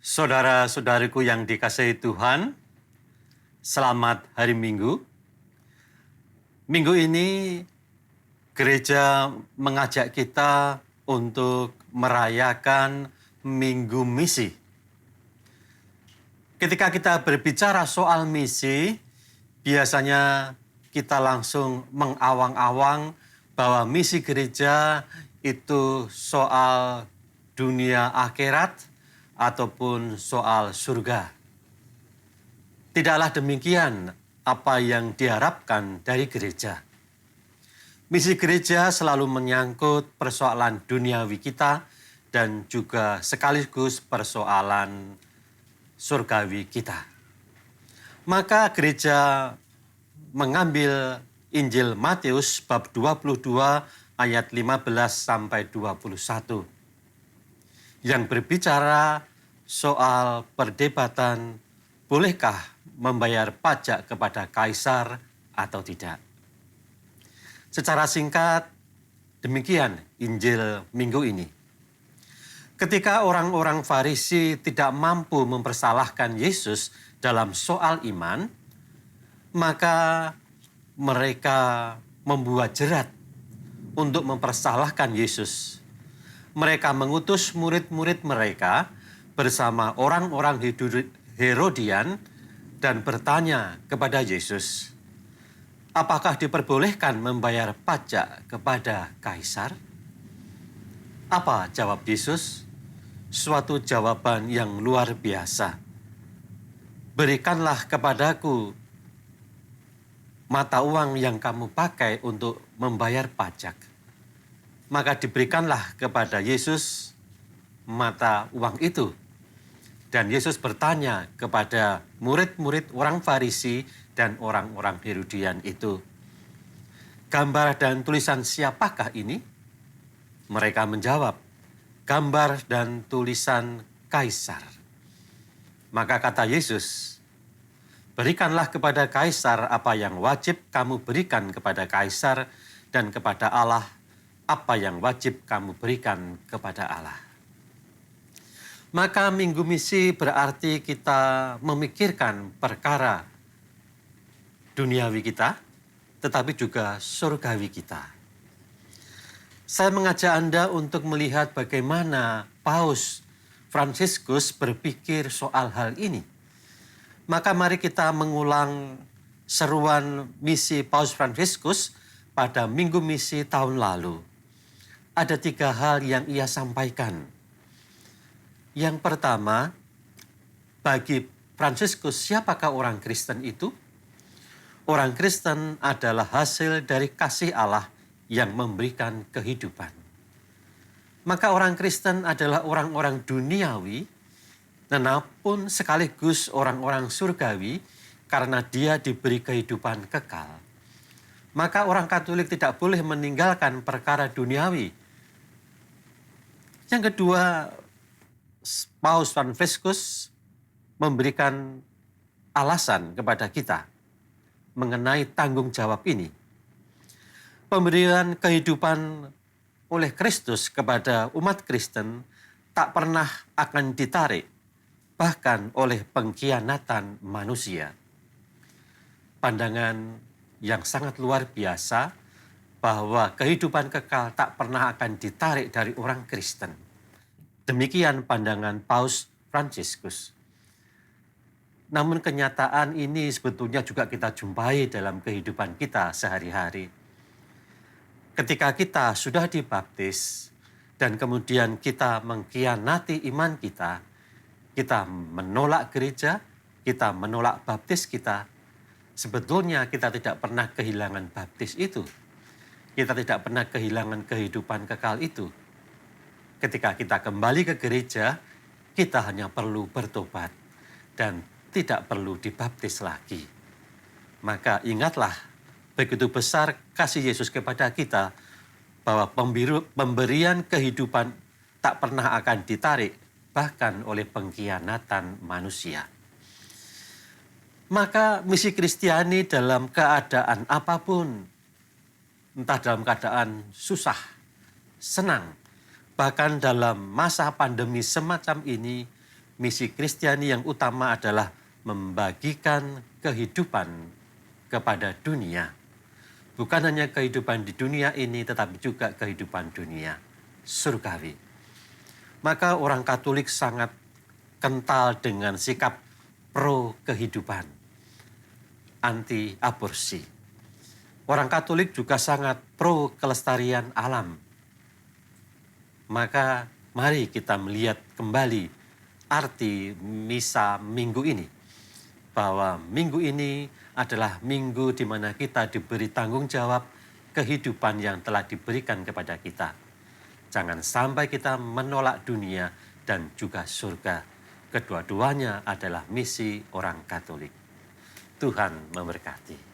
Saudara-saudariku yang dikasihi Tuhan, selamat hari Minggu. Minggu ini gereja mengajak kita untuk merayakan Minggu Misi. Ketika kita berbicara soal misi, biasanya kita langsung mengawang-awang bahwa misi gereja itu soal dunia akhirat ataupun soal surga. Tidaklah demikian apa yang diharapkan dari gereja. Misi gereja selalu menyangkut persoalan duniawi kita dan juga sekaligus persoalan surgawi kita. Maka gereja mengambil Injil Matius bab 22 ayat 15 sampai 21 yang berbicara soal perdebatan bolehkah membayar pajak kepada kaisar atau tidak. Secara singkat, demikian Injil minggu ini. Ketika orang-orang Farisi tidak mampu mempersalahkan Yesus dalam soal iman, maka mereka membuat jerat untuk mempersalahkan Yesus. Mereka mengutus murid-murid mereka bersama orang-orang Herodian dan bertanya kepada Yesus, apakah diperbolehkan membayar pajak kepada kaisar? Apa jawab Yesus? Suatu jawaban yang luar biasa. Berikanlah kepadaku mata uang yang kamu pakai untuk membayar pajak. Maka diberikanlah kepada Yesus mata uang itu. Dan Yesus bertanya kepada murid-murid orang Farisi dan orang-orang Herodian itu, gambar dan tulisan siapakah ini? Mereka menjawab, gambar dan tulisan kaisar. Maka kata Yesus, berikanlah kepada kaisar apa yang wajib kamu berikan kepada kaisar, dan kepada Allah apa yang wajib kamu berikan kepada Allah. Maka Minggu Misi berarti kita memikirkan perkara duniawi kita, tetapi juga surgawi kita. Saya mengajak Anda untuk melihat bagaimana Paus Fransiskus berpikir soal hal ini. Maka mari kita mengulang seruan misi Paus Fransiskus pada Minggu Misi tahun lalu. Ada 3 hal yang ia sampaikan. Yang pertama, bagi Fransiskus, siapakah orang Kristen itu? Orang Kristen adalah hasil dari kasih Allah yang memberikan kehidupan. Maka orang Kristen adalah orang-orang duniawi, namun sekaligus orang-orang surgawi karena dia diberi kehidupan kekal. Maka orang Katolik tidak boleh meninggalkan perkara duniawi. Yang kedua, Paus Fransiskus memberikan alasan kepada kita mengenai tanggung jawab ini. Pemberian kehidupan oleh Kristus kepada umat Kristen tak pernah akan ditarik, bahkan oleh pengkhianatan manusia. Pandangan yang sangat luar biasa bahwa kehidupan kekal tak pernah akan ditarik dari orang Kristen. Demikian pandangan Paus Fransiskus. Namun kenyataan ini sebetulnya juga kita jumpai dalam kehidupan kita sehari-hari. Ketika kita sudah dibaptis dan kemudian kita mengkhianati iman kita menolak gereja, kita menolak baptis kita, sebetulnya kita tidak pernah kehilangan baptis itu. Kita tidak pernah kehilangan kehidupan kekal itu. Ketika kita kembali ke gereja, kita hanya perlu bertobat dan tidak perlu dibaptis lagi. Maka ingatlah, begitu besar kasih Yesus kepada kita, bahwa pemberian kehidupan tak pernah akan ditarik, bahkan oleh pengkhianatan manusia. Maka misi Kristiani dalam keadaan apapun, entah dalam keadaan susah, senang, bahkan dalam masa pandemi semacam ini, misi Kristiani yang utama adalah membagikan kehidupan kepada dunia. Bukan hanya kehidupan di dunia ini, tetapi juga kehidupan dunia surgawi. Maka orang Katolik sangat kental dengan sikap pro kehidupan, anti aborsi. Orang Katolik juga sangat pro kelestarian alam. Maka mari kita melihat kembali arti misa minggu ini. Bahwa minggu ini adalah minggu di mana kita diberi tanggung jawab kehidupan yang telah diberikan kepada kita. Jangan sampai kita menolak dunia dan juga surga. Kedua-duanya adalah misi orang Katolik. Tuhan memberkati.